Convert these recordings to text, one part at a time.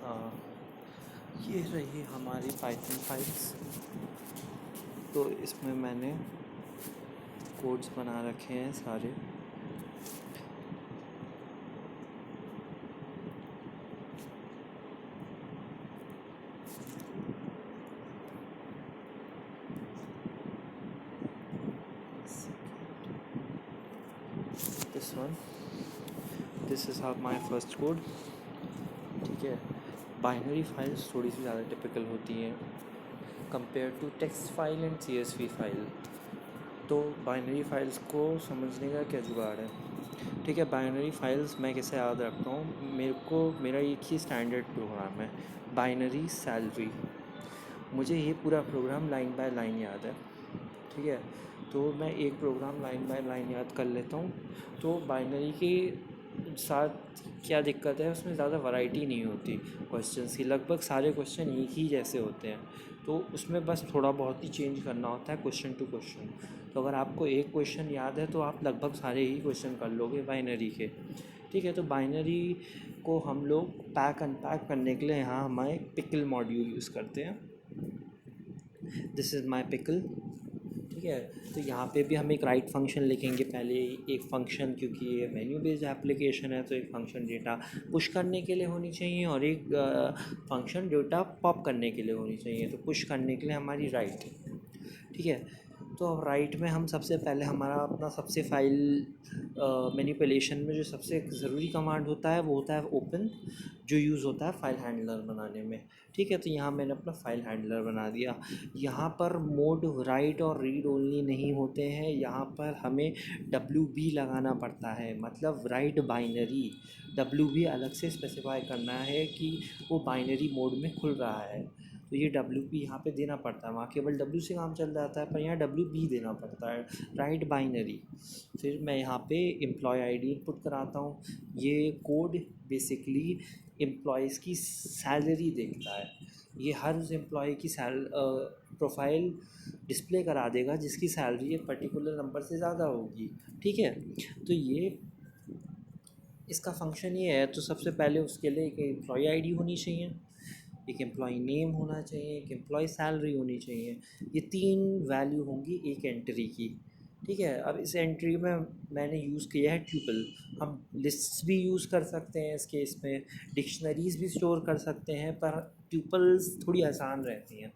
अ, ये रही हमारी पाइथन फाइल्स। तो इसमें मैंने कोड्स बना रखे हैं सारे। This is my first code. ठीक है, बाइनरी फाइल्स थोड़ी सी ज़्यादा टिपिकल होती हैं compare to text file and CSV file. तो बाइनरी फाइल्स को समझने का क्या जुगाड़ है? ठीक है, बाइनरी फाइल्स मैं कैसे याद रखता हूँ, मेरा एक ही स्टैंडर्ड प्रोग्राम है, बाइनरी सैलरी। मुझे ये पूरा प्रोग्राम लाइन बाय लाइन याद है। ठीक है, तो मैं एक प्रोग्राम लाइन बाय लाइन याद कर लेता हूँ। तो बाइनरी के साथ क्या दिक्कत है, उसमें ज़्यादा वैरायटी नहीं होती क्वेश्चंस की, लगभग सारे क्वेश्चन एक ही जैसे होते हैं। तो उसमें बस थोड़ा बहुत ही चेंज करना होता है क्वेश्चन टू क्वेश्चन। तो अगर आपको एक क्वेश्चन याद है तो आप लगभग सारे ही क्वेश्चन कर लोगे बाइनरी के। ठीक है, तो बाइनरी को हम लोग पैक अनपैक करने के लिए यहाँ हमारे पिकल मॉड्यूल यूज़ करते हैं। This is my pickle. ठीक है, तो यहाँ पे भी हम एक राइट फंक्शन लिखेंगे पहले। एक फ़ंक्शन, क्योंकि ये मेन्यू बेस्ड एप्लीकेशन है, तो एक फ़ंक्शन डेटा पुश करने के लिए होनी चाहिए और एक फ़ंक्शन डेटा पॉप करने के लिए होनी चाहिए। तो पुश करने के लिए हमारी राइट। ठीक है, तो अब राइट में हम सबसे पहले हमारा अपना सबसे फाइल मैनिपुलेशन में जो सबसे ज़रूरी कमांड होता है वो होता है ओपन, जो यूज़ होता है फाइल हैंडलर बनाने में। ठीक है, तो यहाँ मैंने अपना फाइल हैंडलर बना दिया। यहाँ पर मोड राइट और रीड ओनली नहीं होते हैं, यहाँ पर हमें WB लगाना पड़ता है, मतलब राइट बाइनरी। WB अलग से स्पेसिफाई करना है कि वो बाइनरी मोड में खुल रहा है। तो ये WP यहाँ पे देना पड़ता है, वहाँ केवल W से काम चल जाता है, पर यहाँ WB देना पड़ता है, राइट बाइनरी। फिर मैं यहाँ पे एम्प्लॉय ID इनपुट कराता हूँ। ये कोड बेसिकली एम्प्लॉयज़ की सैलरी देखता है। ये हर उस एम्प्लॉय की प्रोफाइल डिस्प्ले करा देगा जिसकी सैलरी एक पर्टिकुलर नंबर से ज़्यादा होगी। ठीक है, तो ये इसका फंक्शन ये है। तो सबसे पहले उसके लिए एक एम्प्लॉय ID होनी चाहिए, एक एम्प्लॉय नेम होना चाहिए, एक एम्प्लॉय सैलरी होनी चाहिए। ये 3 वैल्यू होंगी एक एंट्री की। ठीक है, अब इस एंट्री में मैंने यूज़ किया है ट्यूपल। हम लिस्ट्स भी यूज़ कर सकते हैं इस केस में, डिक्शनरीज भी स्टोर कर सकते हैं, पर ट्यूपल्स थोड़ी आसान रहती हैं।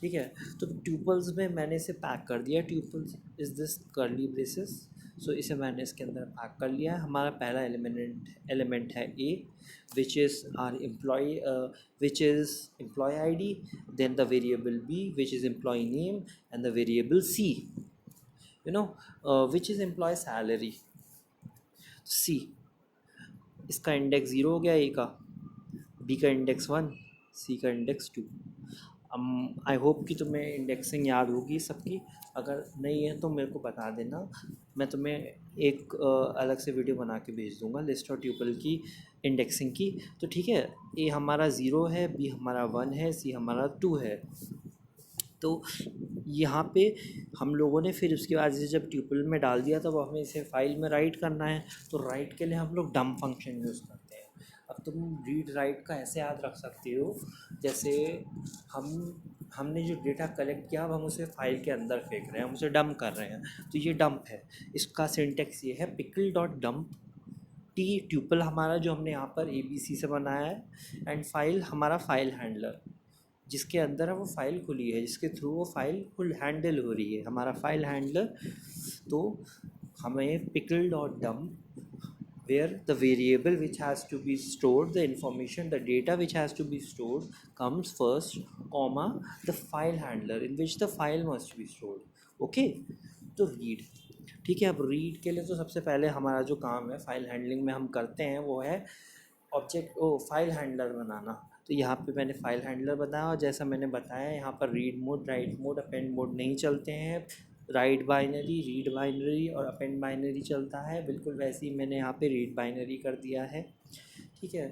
ठीक है, तो ट्यूपल्स में मैंने इसे पैक कर दिया। Tuples is this curly braces. So इसे मैंने इसके अंदर पैक कर लिया है। हमारा पहला एलिमेंट है A, which is our which is employee ID, then the variable B, which is employee name, and the variable C, which is employee salary, C। इसका इंडेक्स 0 हो गया A का, B का इंडेक्स 1, C का index 2। I hope कि तुम्हें indexing याद होगी सबकी। अगर नहीं है तो मेरे को बता देना, मैं तुम्हें एक अलग से वीडियो बना के भेज दूंगा लिस्ट और ट्यूपल की इंडेक्सिंग की। तो ठीक है, A हमारा 0 है, B हमारा 1 है, C हमारा 2 है। तो यहाँ पे हम लोगों ने फिर उसके बाद से जब ट्यूपल में डाल दिया तब हमें इसे फाइल में राइट करना है। तो राइट के लिए हम लोग डम फंक्शन यूज़ करते हैं। अब तुम रीड राइट का ऐसे याद रख सकते हो, जैसे हमने जो डेटा कलेक्ट किया अब हम उसे फाइल के अंदर फेंक रहे हैं, हम उसे डंप कर रहे हैं। तो ये डंप है, इसका सिंटेक्स ये है pickle dot dump. T tuple हमारा जो हमने यहाँ पर ABC से बनाया है, एंड फाइल हमारा फाइल हैंडलर जिसके अंदर है वो फाइल खुली है, जिसके थ्रू वो फाइल खुल हैंडल हो रही है, हमारा फाइल हैंडलर। तो हमें pickle dot dump where the variable which has to be stored, the information, the data which has to be stored comes first, comma the file handler in which the file must be stored. Okay, तो read. ठीक है, अब read के लिए तो सबसे पहले हमारा जो काम है फाइल हैंडलिंग में हम करते हैं वो है फाइल हैंडलर बनाना। तो यहाँ पे मैंने फाइल हैंडलर बनाया और जैसा मैंने बताया यहाँ पर read mode, right mode, append mode नहीं चलते हैं। राइट बाइनरी, रीड बाइनरी और अपेंड बाइनरी चलता है। बिल्कुल वैसे ही मैंने यहाँ पे रीड बाइनरी कर दिया है। ठीक है,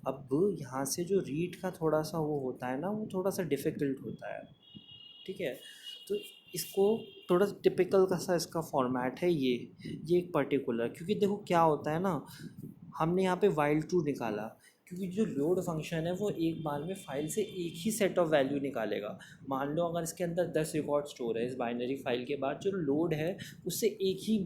अब यहाँ से जो रीड का थोड़ा सा वो होता है ना, वो थोड़ा सा डिफ़िकल्ट होता है। ठीक है, तो इसको थोड़ा टिपिकल का सा इसका फॉर्मेट है ये एक पर्टिकुलर, क्योंकि देखो क्या होता है ना, हमने यहाँ पे वाइल ट्रू निकाला, क्योंकि जो लोड फंक्शन है वो एक बार में फाइल से एक ही सेट ऑफ वैल्यू निकालेगा। मान लो अगर इसके अंदर 10 रिकॉर्ड स्टोर है, इस बाइनरी फाइल के बाद जो लोड है उससे एक ही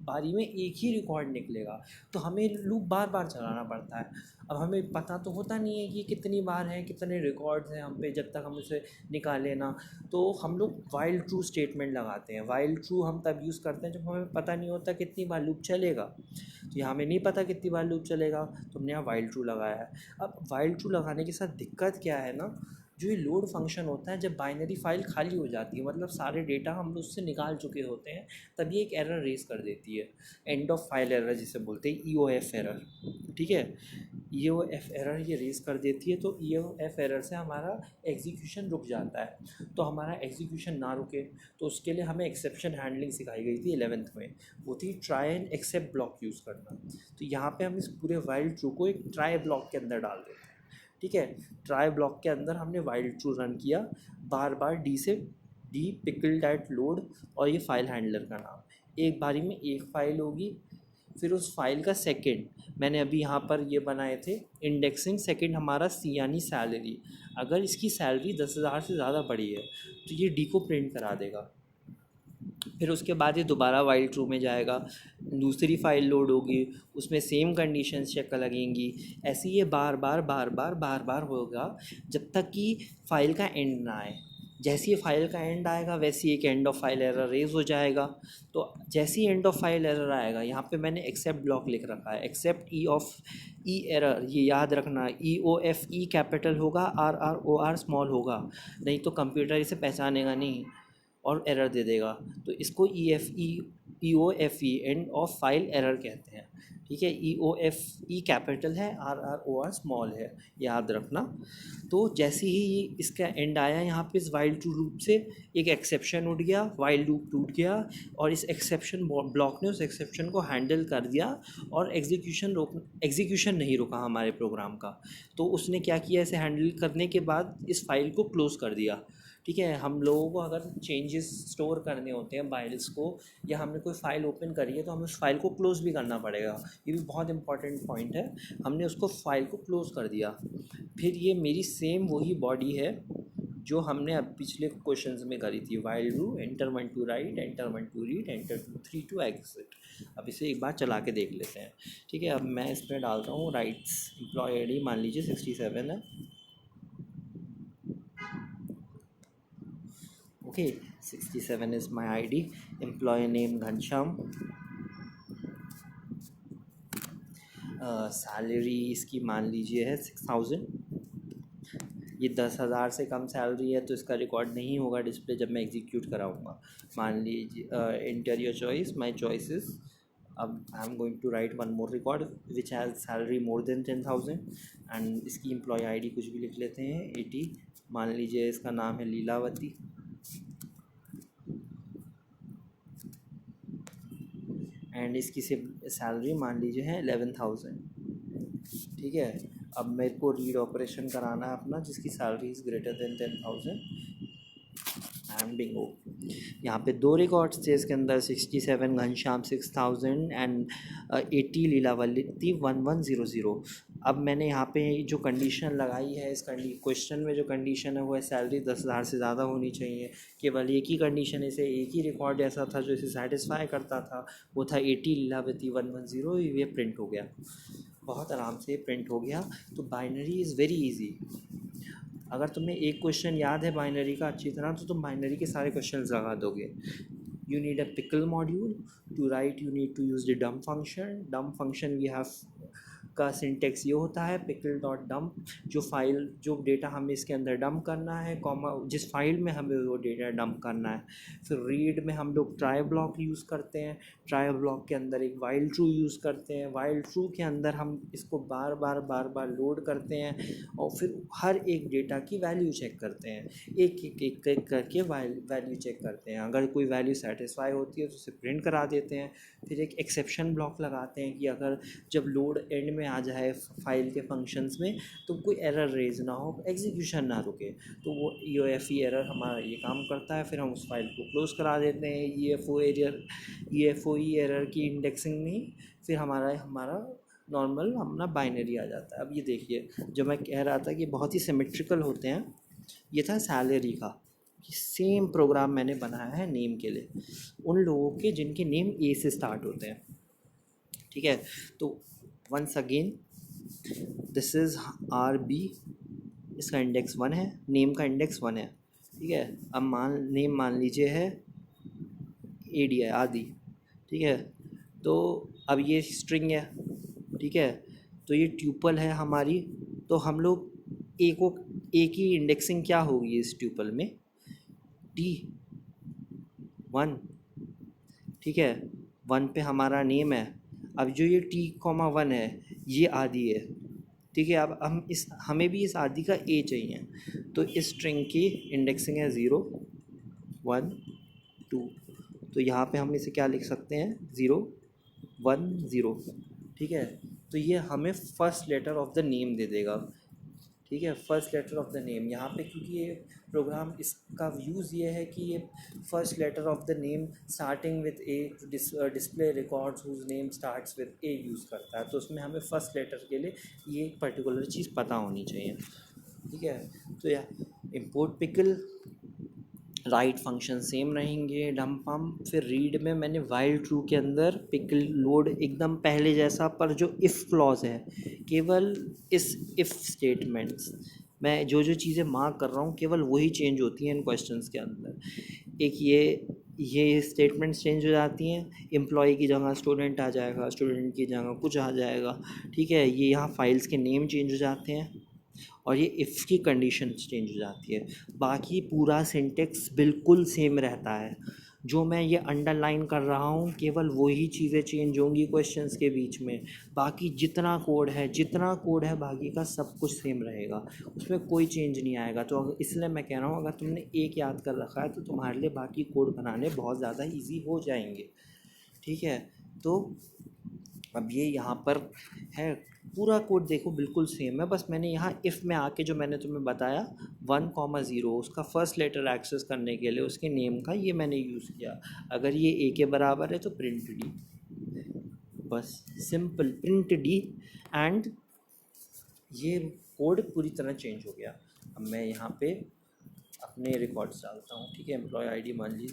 बारी में एक ही रिकॉर्ड निकलेगा। तो हमें लूप बार बार चलाना पड़ता है। अब हमें पता तो होता नहीं है कि कितनी बार हैं, कितने रिकॉर्ड्स हैं हम पे, जब तक हम उसे निकालें ना। तो हम लोग वाइल ट्रू स्टेटमेंट लगाते हैं। वाइल ट्रू हम तब यूज़ करते हैं जब हमें पता नहीं होता कितनी बार लूप चलेगा। तो यहाँ हमें नहीं पता कितनी बार लूप चलेगा, तो हमने यहाँ वाइल ट्रू लगाया है। अब वाइल ट्रू लगाने के साथ दिक्कत क्या है ना, जो ये लोड फंक्शन होता है जब बाइनरी फाइल खाली हो जाती है, मतलब सारे डेटा हम लोग उससे निकाल चुके होते हैं, तब ये एक एरर रेस कर देती है। एंड ऑफ फाइल एरर जिसे बोलते हैं, EOF एरर। ठीक है, EOF एरर ये रेस कर देती है। तो EOF एरर से हमारा एग्जीक्यूशन रुक जाता है। तो हमारा एग्जीक्यूशन ना रुके तो उसके लिए हमें एक्सेप्शन हैंडलिंग सिखाई गई थी 11th में। वो थी try and except block use करना। तो यहाँ पे हम इस पूरे वाइल ट्रू को एक ट्राई ब्लॉक के अंदर डाल देते हैं। ठीक है, ट्राई ब्लॉक के अंदर हमने वाइल ट्रू रन किया, बार बार डी से डी पिकल डैट लोड, और ये फाइल हैंडलर का नाम। एक बारी में एक फ़ाइल होगी, फिर उस फाइल का सेकंड मैंने अभी यहाँ पर ये बनाए थे इंडेक्सिंग। सेकंड हमारा सी यानी सैलरी। अगर इसकी सैलरी 10,000 से ज़्यादा बड़ी है तो ये डी को प्रिंट करा देगा। फिर उसके बाद ये दोबारा वाइल ट्रू में जाएगा, दूसरी फाइल लोड होगी, उसमें सेम कंडीशंस चेक लगेंगी। ऐसे ये बार बार बार बार बार बार होगा जब तक कि फ़ाइल का एंड ना आए। जैसे ही फाइल का एंड आएगा वैसे एक end of file error raise हो जाएगा। तो जैसे ही एंड ऑफ फाइल एरर आएगा, यहाँ पे मैंने एक्सेप्ट ब्लॉक लिख रखा है, एक्सेप्ट ई एरर। ये याद रखना, EOF कैपिटल होगा, RROR स्मॉल होगा, नहीं तो कंप्यूटर इसे पहचानेगा नहीं और एरर दे देगा। तो इसको EOFE and of file error कहते हैं। ठीक है, EOFE कैपिटल है, RROR स्मॉल है, याद रखना। तो जैसे ही इसका एंड आया यहाँ पे इस वाइल ट्रू लूप से एक एक्सेप्शन उठ गया, वाइल लूप टूट गया, और इस एक्सेप्शन ब्लॉक ने उस एक्सेप्शन को हैंडल कर दिया, और एग्जीक्यूशन नहीं रुका हमारे प्रोग्राम का। तो उसने क्या किया, इसे हैंडल करने के बाद इस फाइल को क्लोज़ कर दिया। ठीक है, हम लोगों को अगर चेंजेस स्टोर करने होते हैं फाइल्स को, या हमने कोई फ़ाइल ओपन करी है तो हमें उस फाइल को क्लोज़ भी करना पड़ेगा। ये भी बहुत इंपॉर्टेंट पॉइंट है। हमने उसको फाइल को क्लोज़ कर दिया। फिर ये मेरी सेम वही बॉडी है जो हमने अब पिछले क्वेश्चंस में करी थी, while do enter 1 to write, enter 1 to read, enter 3 to exit. अब इसे एक बार चला के देख लेते हैं। ठीक है, अब मैं इसमें डालता हूँ राइट्स एम्प्लॉय ID, मान लीजिए 67 है। Okay, 67 is my ID। Employee name Ghanshyam. Salary इसकी मान लीजिए है 6,000। ये 10,000 से कम सैलरी है तो इसका रिकॉर्ड नहीं होगा डिस्प्ले जब मैं एग्जीक्यूट कराऊंगा। मान लीजिए enter your choice, my choices. अब I am going to write one more record which has salary more than 10,000, and इसकी एम्प्लॉय ID कुछ भी लिख लेते हैं 80। मान लीजिए इसका नाम है लीलावती, एंड इसकी सैलरी मान लीजिए है 11,000। ठीक है, अब मेरे को रीड ऑपरेशन कराना है अपना जिसकी salary is greater than 10,000, and Bingo. यहाँ पे दो रिकॉर्ड्स थे इसके अंदर, 67 घनश्याम 6,000 एंड 80 लीलावती 1100। अब मैंने यहाँ पे जो कंडीशन लगाई है, इस क्वेश्चन में जो कंडीशन है वो है सैलरी 10,000 से ज़्यादा होनी चाहिए। केवल एक ही कंडीशन, इसे एक ही रिकॉर्ड ऐसा था जो इसे सेटिस्फाई करता था, वो था 80 लीलावती 110। ये प्रिंट हो गया, बहुत आराम से प्रिंट हो गया। तो बाइनरी इज़ वेरी इजी। अगर तुम्हें एक क्वेश्चन याद है बाइनरी का अच्छी तरह, तो तुम बाइनरी के सारे क्वेश्चंस लगा दोगे। You need a pickle module to write, you need to use the dump function. Dump function we have का सिंटेक्स ये होता है पिकल डॉट डम्प। जो डेटा हमें इसके अंदर डंप करना है, कॉमा जिस फाइल में हमें वो डेटा डंप करना है। फिर रीड में हम लोग ट्राई ब्लॉक यूज़ करते हैं, ट्राई ब्लॉक के अंदर एक वाइल ट्रू यूज़ करते हैं, वाइल ट्रू के अंदर हम इसको बार बार लोड करते हैं, और फिर हर एक डेटा की वैल्यू चेक करते हैं, एक करके वैल्यू चेक करते हैं। अगर कोई वैल्यू सेटिस्फाई होती है तो उसे प्रिंट करा देते हैं। फिर एक एक्सेप्शन ब्लॉक लगाते हैं कि अगर जब लोड एंड में आ जाए फाइल के फंक्शंस में तो कोई एरर रेज ना हो, एग्जीक्यूशन ना रुके, तो वो EOFE एरर हमारा ये काम करता है। फिर हम उस फाइल को क्लोज़ करा देते हैं EFOE एरर की इंडेक्सिंग में ही। फिर हमारा नॉर्मल अपना बाइनरी आ जाता है। अब ये देखिए, जो मैं कह रहा था कि बहुत ही सिमेट्रिकल होते हैं, ये था सैलरी का। सेम प्रोग्राम मैंने बनाया है नेम के लिए, उन लोगों के जिनके नेम ए से स्टार्ट होते हैं, ठीक है। तो once again this is R B, इसका इंडेक्स 1 है, नेम का इंडेक्स 1 है, ठीक है। अब नेम मान लीजिए है ए डी है, आदि, ठीक है। तो अब ये स्ट्रिंग है, ठीक है। तो ये ट्यूपल है हमारी, तो हम लोग ए को, ए की इंडेक्सिंग क्या होगी इस ट्यूपल में, टी 1, ठीक है। 1 पे हमारा नेम है। अब जो ये T, 1 है, ये आदि है, ठीक है। अब हमें भी इस आदि का ए चाहिए, तो इस स्ट्रिंग की इंडेक्सिंग है 0, 1, 2। तो यहाँ पे हम इसे क्या लिख सकते हैं, 0, 1, 0, ठीक है। तो ये हमें first letter of the name दे देगा, ठीक है। First letter of the name यहाँ पे, क्योंकि ये प्रोग्राम, इसका यूज़ ये है कि ये first letter of the name starting with A, display records whose name starts with A use करता है। तो उसमें हमें फर्स्ट लेटर के लिए ये पर्टिकुलर चीज़ पता होनी चाहिए, ठीक है। तो या import pickle, right function same रहेंगे, डम पम्प। फिर रीड में मैंने वाइल ट्रू के अंदर पिकल लोड एकदम पहले जैसा, पर जो इफ़ क्लॉज है, केवल इस इफ़ स्टेटमेंट्स, मैं जो जो चीज़ें मार्क कर रहा हूँ केवल वही चेंज होती हैं इन क्वेश्चंस के अंदर। एक ये स्टेटमेंट्स चेंज हो जाती हैं, एम्प्लॉय की जगह स्टूडेंट आ जाएगा, स्टूडेंट की जगह कुछ आ जाएगा, ठीक है। ये यहाँ फाइल्स के नेम चेंज हो जाते हैं, और ये इफ़ की कंडीशन चेंज हो जाती है। बाकी पूरा सिंटेक्स बिल्कुल सेम रहता है, जो मैं ये अंडरलाइन कर रहा हूँ केवल वही चीज़ें चेंज होंगी क्वेश्चंस के बीच में। बाकी जितना कोड है बाकी का सब कुछ सेम रहेगा, उसमें कोई चेंज नहीं आएगा। तो इसलिए मैं कह रहा हूँ, अगर तुमने एक याद कर रखा है तो तुम्हारे लिए बाकी कोड बनाने बहुत ज़्यादा ईजी हो जाएंगे, ठीक है। तो अब ये यहाँ पर है, पूरा कोड देखो बिल्कुल सेम है, बस मैंने यहाँ इफ़ में आके जो मैंने तुम्हें बताया 1, 0 उसका फर्स्ट लेटर एक्सेस करने के लिए उसके नेम का ये मैंने यूज़ किया। अगर ये ए के बराबर है तो प्रिंट डी, बस सिंपल प्रिंट डी, एंड ये कोड पूरी तरह चेंज हो गया। अब मैं यहाँ पे अपने रिकॉर्ड्स डालता हूँ, ठीक है। एम्प्लॉय आईडी मान लीजिए